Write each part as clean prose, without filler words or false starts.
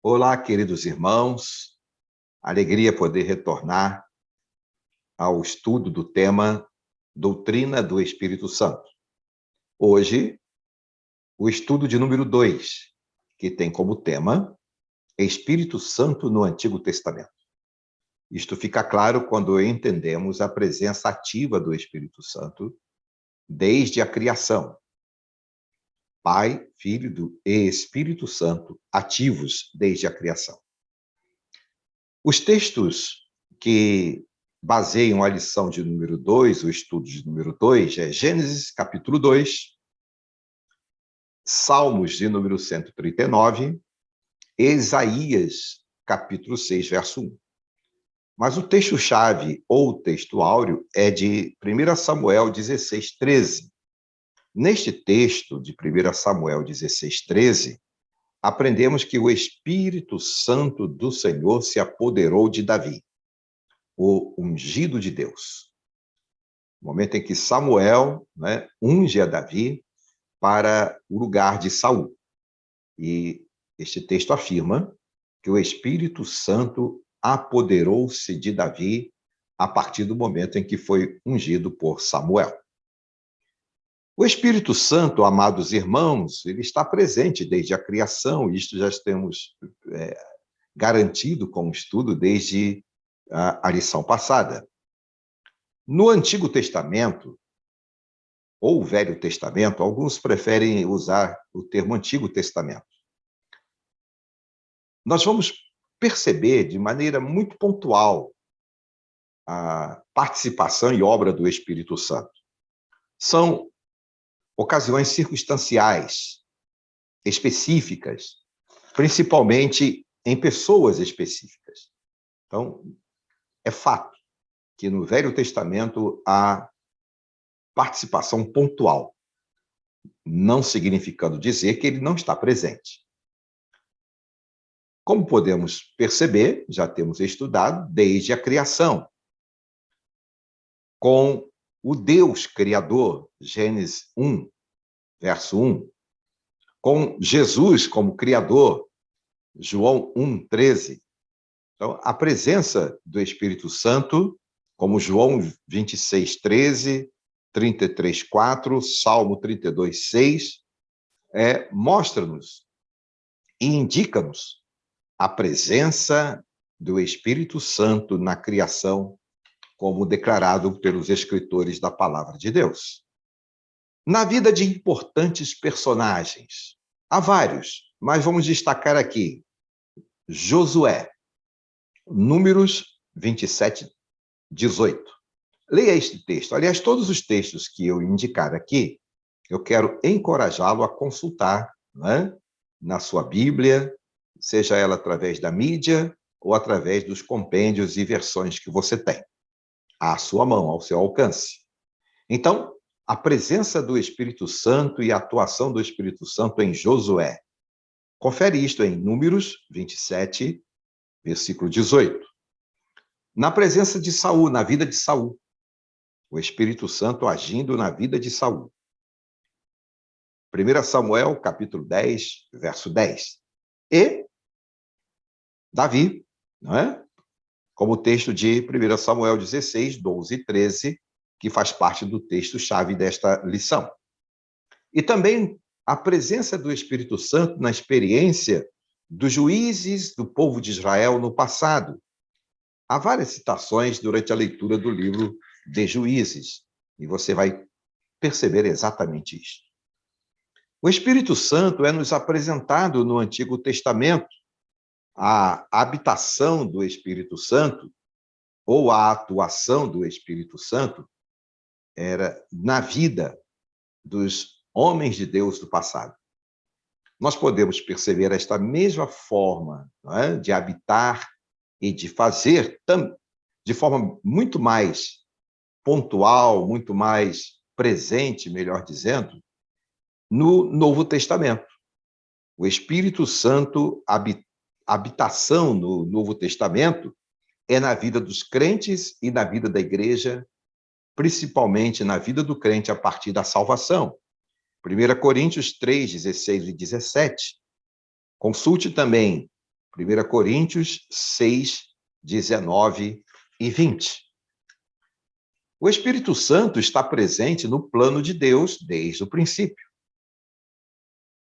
Olá, queridos irmãos. Alegria poder retornar ao estudo do tema Doutrina do Espírito Santo. Hoje, o estudo de número 2, que tem como tema Espírito Santo no Antigo Testamento. Isto fica claro quando entendemos a presença ativa do Espírito Santo desde a criação. Pai, Filho e Espírito Santo ativos desde a criação. Os textos que baseiam a lição de número 2, o estudo de número 2, é Gênesis, capítulo 2, Salmos de número 139, e Isaías, capítulo 6, verso 1. Mas o texto-chave, ou texto áureo, é de 1 Samuel 16, 13. Neste texto de 1 Samuel 16, 13, aprendemos que o Espírito Santo do Senhor se apoderou de Davi, o ungido de Deus. No momento em que Samuel unge a Davi para o lugar de Saul. E este texto afirma que o Espírito Santo apoderou-se de Davi a partir do momento em que foi ungido por Samuel. O Espírito Santo, amados irmãos, ele está presente desde a criação, isto já temos garantido com o estudo desde a lição passada. No Antigo Testamento, ou Velho Testamento, alguns preferem usar o termo Antigo Testamento. Nós vamos perceber de maneira muito pontual a participação e obra do Espírito Santo. São ocasiões circunstanciais, específicas, principalmente em pessoas específicas. Então, é fato que no Velho Testamento há participação pontual, não significando dizer que ele não está presente. Como podemos perceber, já temos estudado desde a criação, com o Deus Criador, Gênesis 1, verso 1, com Jesus como Criador, João 1, 13. Então, a presença do Espírito Santo, como João 26, 13, 33, 4, Salmo 32, 6, mostra-nos e indica-nos a presença do Espírito Santo na criação, como declarado pelos escritores da Palavra de Deus. Na vida de importantes personagens, há vários, mas vamos destacar aqui Josué, Números 27, 18. Leia este texto. Aliás, todos os textos que eu indicar aqui, eu quero encorajá-lo a consultar, na sua Bíblia, seja ela através da mídia ou através dos compêndios e versões que você tem, à sua mão, ao seu alcance. Então, a presença do Espírito Santo e a atuação do Espírito Santo em Josué. Confere isto em Números 27, versículo 18. Na presença de Saul, na vida de Saul. O Espírito Santo agindo na vida de Saul. 1 Samuel, capítulo 10, verso 10. E Davi, como o texto de 1 Samuel 16, 12 e 13, que faz parte do texto-chave desta lição. E também a presença do Espírito Santo na experiência dos juízes do povo de Israel no passado. Há várias citações durante a leitura do livro de Juízes, e você vai perceber exatamente isso. O Espírito Santo é nos apresentado no Antigo Testamento. A habitação do Espírito Santo, ou a atuação do Espírito Santo, era na vida dos homens de Deus do passado. Nós podemos perceber esta mesma forma de habitar e de fazer de forma muito mais pontual, muito mais presente, melhor dizendo, no Novo Testamento. O Espírito Santo, habitação no Novo Testamento, é na vida dos crentes e na vida da igreja, principalmente na vida do crente a partir da salvação. 1 Coríntios 3, 16 e 17. Consulte também 1 Coríntios 6, 19 e 20. O Espírito Santo está presente no plano de Deus desde o princípio.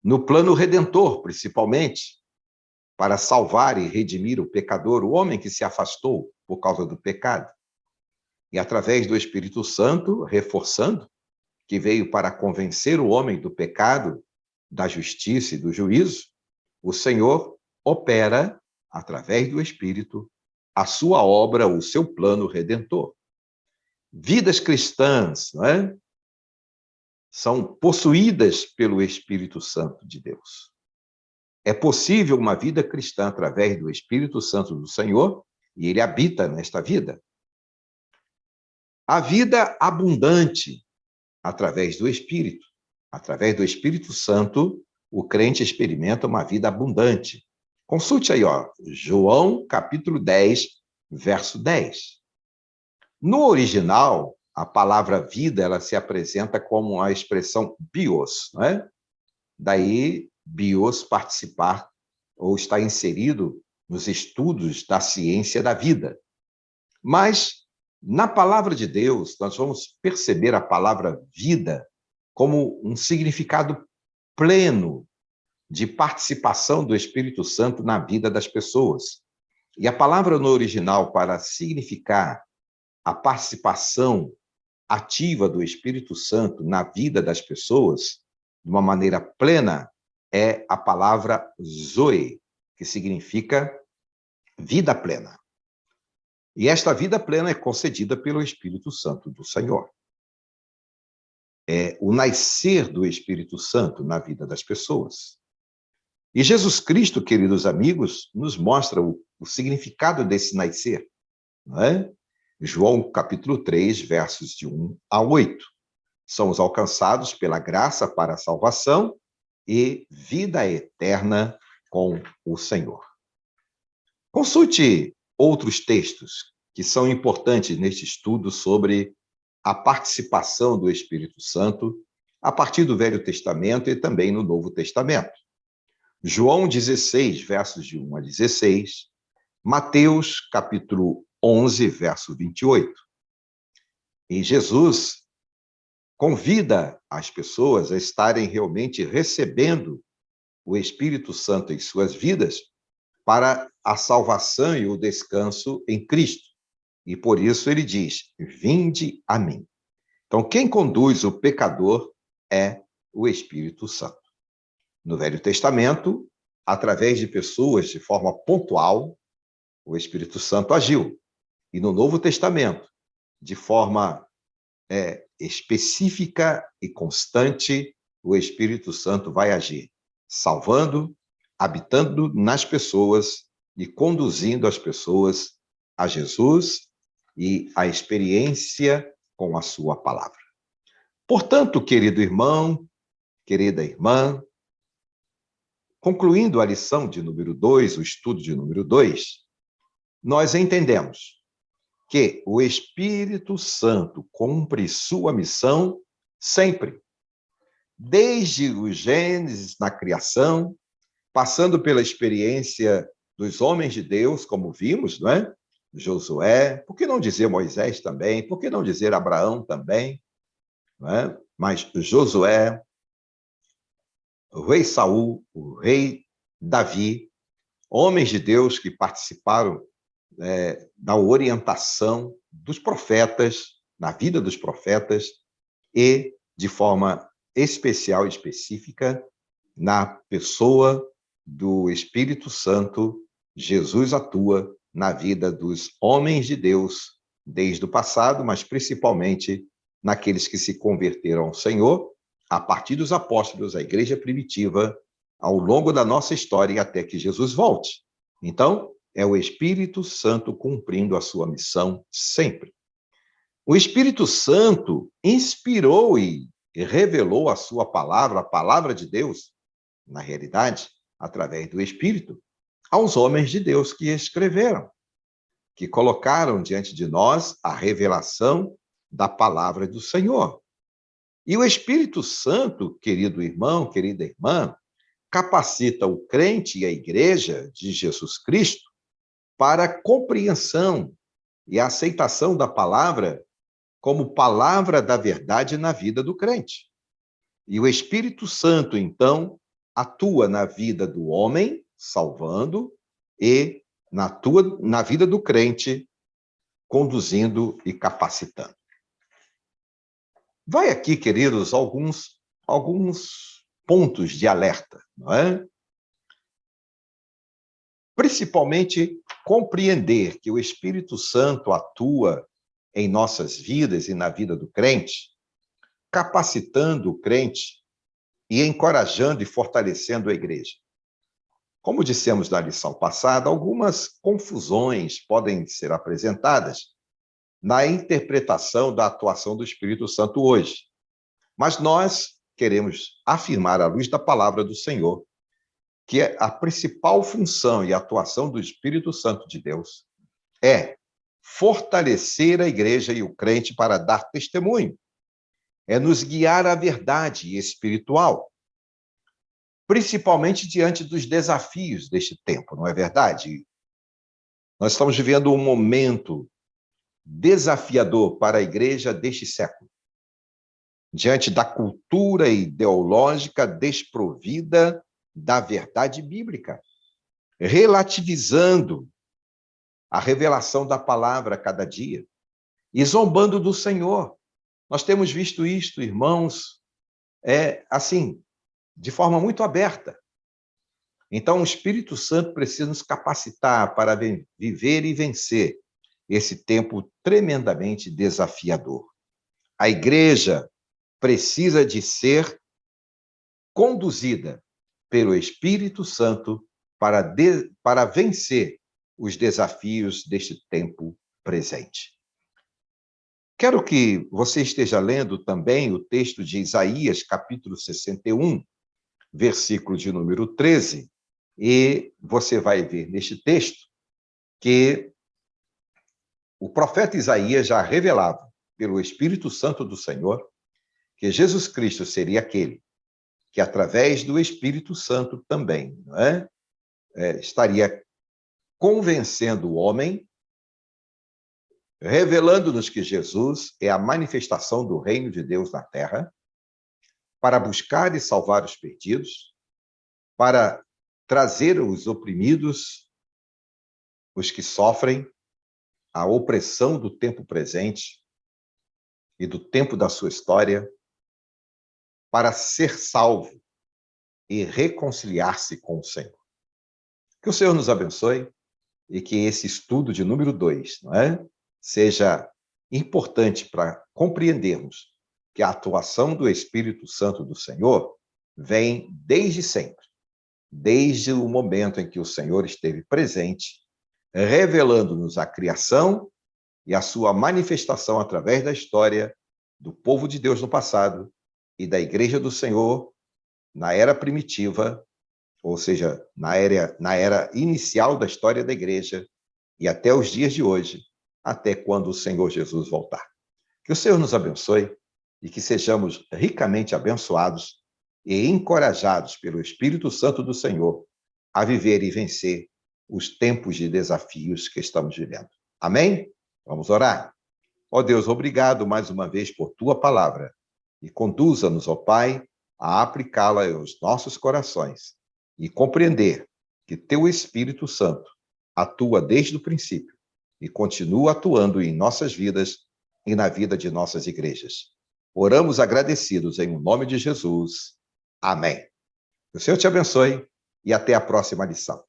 No plano redentor, principalmente, para salvar e redimir o pecador, o homem que se afastou por causa do pecado. E através do Espírito Santo, reforçando, que veio para convencer o homem do pecado, da justiça e do juízo, o Senhor opera, através do Espírito, a sua obra, o seu plano redentor. Vidas cristãs, não é? São possuídas pelo Espírito Santo de Deus. É possível uma vida cristã através do Espírito Santo do Senhor, e ele habita nesta vida. A vida abundante através do Espírito. Através do Espírito Santo, o crente experimenta uma vida abundante. Consulte aí, João, capítulo 10, verso 10. No original, a palavra vida, ela se apresenta como a expressão bios, não é? Daí, bios participar ou estar inserido nos estudos da ciência da vida. Mas, na palavra de Deus, nós vamos perceber a palavra vida como um significado pleno de participação do Espírito Santo na vida das pessoas. E a palavra no original para significar a participação ativa do Espírito Santo na vida das pessoas, de uma maneira plena, é a palavra zoe, que significa vida plena. E esta vida plena é concedida pelo Espírito Santo do Senhor. É o nascer do Espírito Santo na vida das pessoas. E Jesus Cristo, queridos amigos, nos mostra o significado desse nascer, não é? João, capítulo 3, versos de 1 a 8. Somos alcançados pela graça para a salvação e vida eterna com o Senhor. Consulte outros textos que são importantes neste estudo sobre a participação do Espírito Santo a partir do Velho Testamento e também no Novo Testamento. João 16, versos de 1 a 16, Mateus, capítulo 11, verso 28. E Jesus convida as pessoas a estarem realmente recebendo o Espírito Santo em suas vidas para a salvação e o descanso em Cristo. E por isso ele diz: vinde a mim. Então, quem conduz o pecador é o Espírito Santo. No Velho Testamento, através de pessoas de forma pontual, o Espírito Santo agiu. E no Novo Testamento, de forma específica e constante, o Espírito Santo vai agir, salvando, habitando nas pessoas e conduzindo as pessoas a Jesus e a experiência com a sua palavra. Portanto, querido irmão, querida irmã, concluindo a lição de número 2, o estudo de número 2, nós entendemos que o Espírito Santo cumpre sua missão sempre, desde o Gênesis, na criação, passando pela experiência dos homens de Deus, como vimos, não é? Josué, por que não dizer Moisés também? Por que não dizer Abraão também? Não é? Mas Josué, o rei Saul, o rei Davi, homens de Deus que participaram da orientação dos profetas, na vida dos profetas, e, de forma especial e específica, na pessoa do Espírito Santo, Jesus atua na vida dos homens de Deus, desde o passado, mas principalmente naqueles que se converteram ao Senhor, a partir dos apóstolos, a igreja primitiva, ao longo da nossa história até que Jesus volte. Então, é o Espírito Santo cumprindo a sua missão sempre. O Espírito Santo inspirou e revelou a sua palavra, a palavra de Deus, na realidade, através do Espírito, aos homens de Deus que escreveram, que colocaram diante de nós a revelação da palavra do Senhor. E o Espírito Santo, querido irmão, querida irmã, capacita o crente e a igreja de Jesus Cristo para a compreensão e a aceitação da palavra como palavra da verdade na vida do crente. E o Espírito Santo, então, atua na vida do homem, salvando, e na vida do crente, conduzindo e capacitando. Vai aqui, queridos, alguns pontos de alerta, não é? Principalmente compreender que o Espírito Santo atua em nossas vidas e na vida do crente, capacitando o crente e encorajando e fortalecendo a igreja. Como dissemos na lição passada, algumas confusões podem ser apresentadas na interpretação da atuação do Espírito Santo hoje. Mas nós queremos afirmar, à luz da palavra do Senhor, que a principal função e atuação do Espírito Santo de Deus é fortalecer a igreja e o crente para dar testemunho, é nos guiar à verdade espiritual, principalmente diante dos desafios deste tempo, não é verdade? Nós estamos vivendo um momento desafiador para a igreja deste século, diante da cultura ideológica desprovida da verdade bíblica, relativizando a revelação da palavra a cada dia e zombando do Senhor. Nós temos visto isto, irmãos, assim, de forma muito aberta. Então, o Espírito Santo precisa nos capacitar para viver e vencer esse tempo tremendamente desafiador. A igreja precisa de ser conduzida pelo Espírito Santo para vencer os desafios deste tempo presente. Quero que você esteja lendo também o texto de Isaías, capítulo 61, versículo de número 13, e você vai ver neste texto que o profeta Isaías já revelava pelo Espírito Santo do Senhor que Jesus Cristo seria aquele que, através do Espírito Santo também, não é? Estaria convencendo o homem, revelando-nos que Jesus é a manifestação do reino de Deus na terra, para buscar e salvar os perdidos, para trazer os oprimidos, os que sofrem a opressão do tempo presente e do tempo da sua história, para ser salvo e reconciliar-se com o Senhor. Que o Senhor nos abençoe e que esse estudo de número 2, não é, seja importante para compreendermos que a atuação do Espírito Santo do Senhor vem desde sempre, desde o momento em que o Senhor esteve presente, revelando-nos a criação e a sua manifestação através da história do povo de Deus no passado e da Igreja do Senhor na era primitiva, ou seja, na era inicial da história da Igreja e até os dias de hoje, até quando o Senhor Jesus voltar. Que o Senhor nos abençoe e que sejamos ricamente abençoados e encorajados pelo Espírito Santo do Senhor a viver e vencer os tempos de desafios que estamos vivendo. Amém? Vamos orar. Ó Deus, obrigado mais uma vez por tua palavra e conduza-nos, ó Pai, a aplicá-la aos nossos corações e compreender que teu Espírito Santo atua desde o princípio e continua atuando em nossas vidas e na vida de nossas igrejas. Oramos agradecidos em nome de Jesus. Amém. Que o Senhor te abençoe e até a próxima lição.